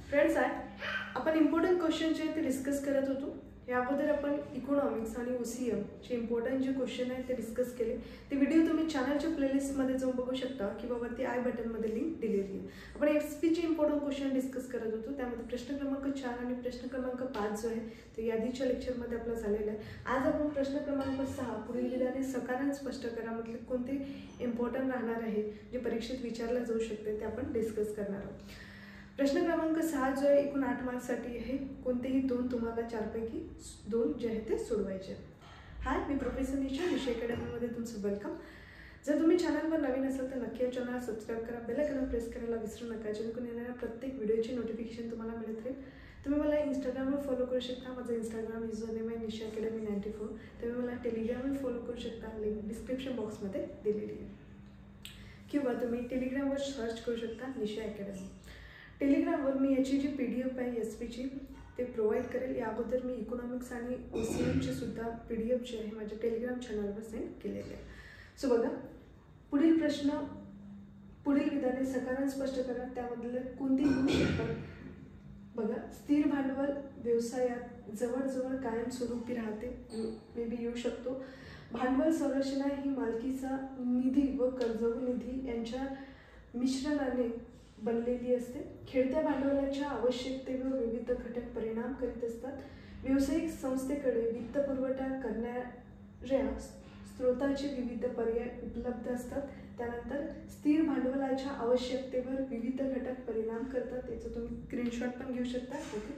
Friends आपण important question जे ते डिस्कस करत होतो। या अगोदर आपण इकॉनॉमिक्स आणि ओसीएम चे इम्पॉर्टंट जे क्वेश्चन आहेत ते डिस्कस केले। ते व्हिडिओ तुम्ही चॅनलच्या प्लेलिस्टमध्ये जाऊन बघू शकता किंवा वरती आय बटनमध्ये लिंक दिलेली आहे। आपण एफपी चे इम्पॉर्टंट क्वेश्चन डिस्कस करत होतो। त्यामध्ये प्रश्न क्रमांक 4 आणि प्रश्न क्रमांक 5 जो आहे तो यादीच्या लेक्चरमध्ये आपला झालेला आहे। आज आपण प्रश्न क्रमांक 6 पुढील विधाने सकाराने स्पष्ट करा मधले कोणते इम्पॉर्टंट राहणार आहे जे परीक्षेत विचारले जाऊ शकते ते आपण डिस्कस करणार आहोत। प्रश्न क्रमांक 6 जो आहे एकूण 8 मार्क्ससाठी आहे। कोणतेही दोन तुम्हाला 4 पैकी 2 जे आहे ते सोडवायचे। हाय, मी प्रोफेसर निशा, निशा अकॅडमीमध्ये तुमचं वेलकम। जर तुम्ही चॅनलवर नवीन असाल तर नक्की या चॅनलला सबस्क्राइब करा, बेल आयकॉन प्रेस करायला विसरू नका जेणेकरून येणाऱ्या प्रत्येक व्हिडिओची नोटिफिकेशन तुम्हाला मिळत राहील। तुम्ही मला इंस्टाग्रामवर फॉलो करू शकता। माझं इंस्टाग्राम युजर नेम आहे निशा अकॅडमी 94। तुम्ही मला टेलिग्रामवर फॉलो करू शकता, लिंक डिस्क्रिप्शन बॉक्समध्ये दिलेली आहे, किंवा तुम्ही टेलिग्रामवर सर्च करू शकता निशा अकॅडमी। टेलिग्रामवर मी याची जी PDF आहे एसपीची ते प्रोव्हाइड करेल। या अगोदर मी इकॉनॉमिक्स आणि ओसीएमची सुद्धा PDF जी आहे माझ्या टेलिग्राम चॅनलवर सेंड केलेली आहे। सो बघा, पुढील प्रश्न, पुढील विधाने सकाराने स्पष्ट करा त्यामधले कोणती येऊ शकतात। बघा, स्थिर भांडवल व्यवसायात जवळजवळ कायमस्वरूपी राहते, मे बी येऊ शकतो। भांडवल संरचना ही मालकीचा निधी व कर्जवू निधी यांच्या मिश्रणाने बनलेली असते। खेळत्या भांडवलाच्या आवश्यकतेवर विविध घटक परिणाम करीत असतात। व्यावसायिक संस्थेकडे वित्तपुरवठा करणाऱ्या स्रोतांचे विविध पर्याय उपलब्ध असतात। त्यानंतर स्थिर भांडवलाच्या आवश्यकतेवर विविध घटक परिणाम करतात, याचं तुम्ही स्क्रीनशॉट पण घेऊ शकता। ओके,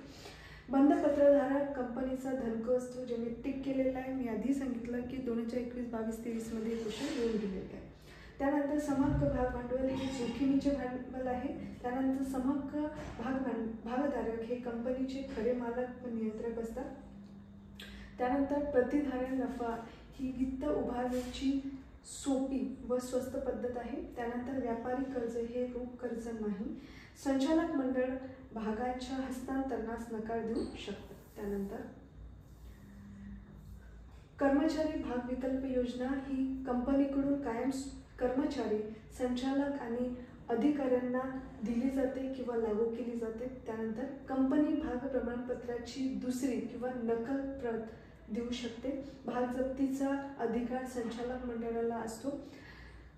बंद पत्रधारक कंपनीचा धनको असतो, जे मी टिक केलेला आहे। मी आधी सांगितलं की 2021, 22, 23 मध्ये क्वेश्चन येऊन गेलेले आहे। त्यानंतर समहक्क भाग भांडवल हे जोखीमीचे भांडवल आहे। त्यानंतर समहक्क भागधारक हे कंपनीचे खरे मालक व नियंत्रक असतात। त्यानंतर प्रतिधारण नफा ही वित्त उभारण्याची सोपी व स्वस्त पद्धत आहे। त्यानंतर व्यापारी कर्ज हे रोख कर्ज नाही। संचालक मंडळ भागांच्या हस्तांतरणास नकार देऊ शकते। त्यानंतर कर्मचारी भाग विकल्प योजना ही कंपनीकडून कायम कर्मचारी, संचालक आणि अधिकाऱ्यांना दिली जाते किंवा लागू केली जाते। त्यानंतर कंपनी भाग प्रमाणपत्राची दुसरी किंवा नकल प्रत देऊ शकते। भाग जप्तीचा अधिकार संचालक मंडळाला असतो।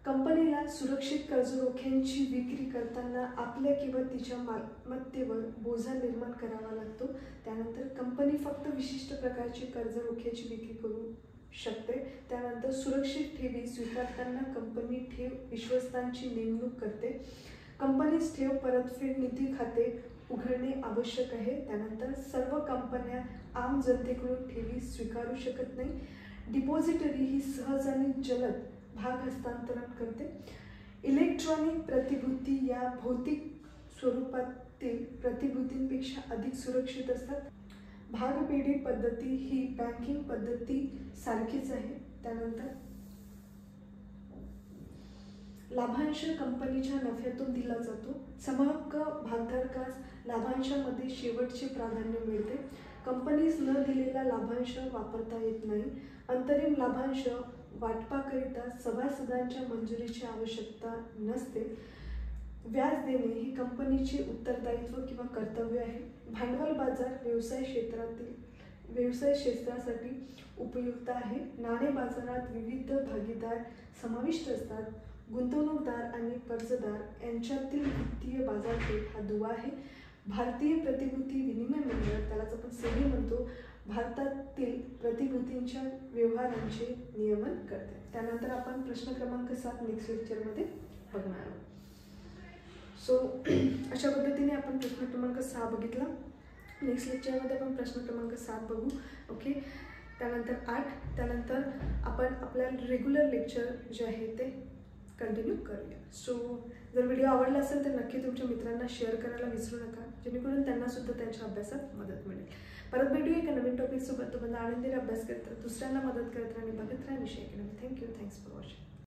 कंपनीला सुरक्षित कर्जरोख्यांची विक्री करताना आपल्या किंवा तिच्या मालमत्तेवर बोजा निर्माण करावा लागतो। त्यानंतर कंपनी फक्त विशिष्ट प्रकारची कर्जरोख्याची विक्री करू शकते। त्यानंतर सुरक्षित ठेवी स्वीकारताना कंपनी ठेव विश्वस्तांची नेमणूक करते। कंपनीस ठेव परतफेड निधी खाते उघडणे आवश्यक आहे। त्यानंतर सर्व कंपन्या आम जनतेकडून ठेवी स्वीकारू शकत नाही। डिपॉझिटरी ही सहज आणि जलद भाग हस्तांतरण करते। इलेक्ट्रॉनिक प्रतिभूती या भौतिक स्वरूपातील प्रतिभूतींपेक्षा अधिक सुरक्षित असतात। भागपेढी पद्धती ही बँकिंग पद्धती सारखीच आहे। त्यानंतर लाभांश कंपनीच्या नफ्यातून दिला जातो। समहक्क भागधारकास लाभांशामध्ये शेवटचे प्राधान्य मिळते। कंपनीस न दिलेला लाभांश वापरता येत नाही। अंतरिम लाभांश वाटपाकरिता सभासदांच्या मंजुरीची आवश्यकता नसते। व्याज देणे हे कंपनीचे उत्तरदायित्व किंवा कर्तव्य आहे। भांडवल बाजार व्यवसाय क्षेत्रासाठी उपयुक्त आहे। नाणे बाजारात विविध भागीदार समाविष्ट असतात। गुंतवणूकदार आणि कर्जदार यांच्यातील वित्तीय बाजारपेठ हा दुवा आहे। भारतीय प्रतिभूती विनिमय मंडळ, त्यालाच आपण सेबी म्हणतो, भारतातील प्रतिभूतींच्या व्यवहारांचे नियमन करते। त्यानंतर आपण प्रश्न क्रमांक 7 नेक्स्ट लेक्चरमध्ये बघणार आहोत। सो अशा पद्धतीने आपण प्रश्न क्रमांक 6 बघितला। नेक्स्ट लेक्चरमध्ये आपण प्रश्न क्रमांक 7 बघू। ओके, त्यानंतर 8, त्यानंतर आपण आपल्या रेग्युलर लेक्चर जे आहे ते कंटिन्यू करूया। सो जर व्हिडिओ आवडला असेल तर नक्की तुमच्या मित्रांना शेअर करायला विसरू नका, जेणेकरून त्यांना सुद्धा त्यांच्या अभ्यासात मदत मिळेल। परत भेटूया एका नवीन टॉपिकसोबत। तुम्हाला आनंदीने अभ्यास करत, दुसऱ्यांना मदत करत आणि बघत राहा Nisha academy. Thank you, thanks for watching.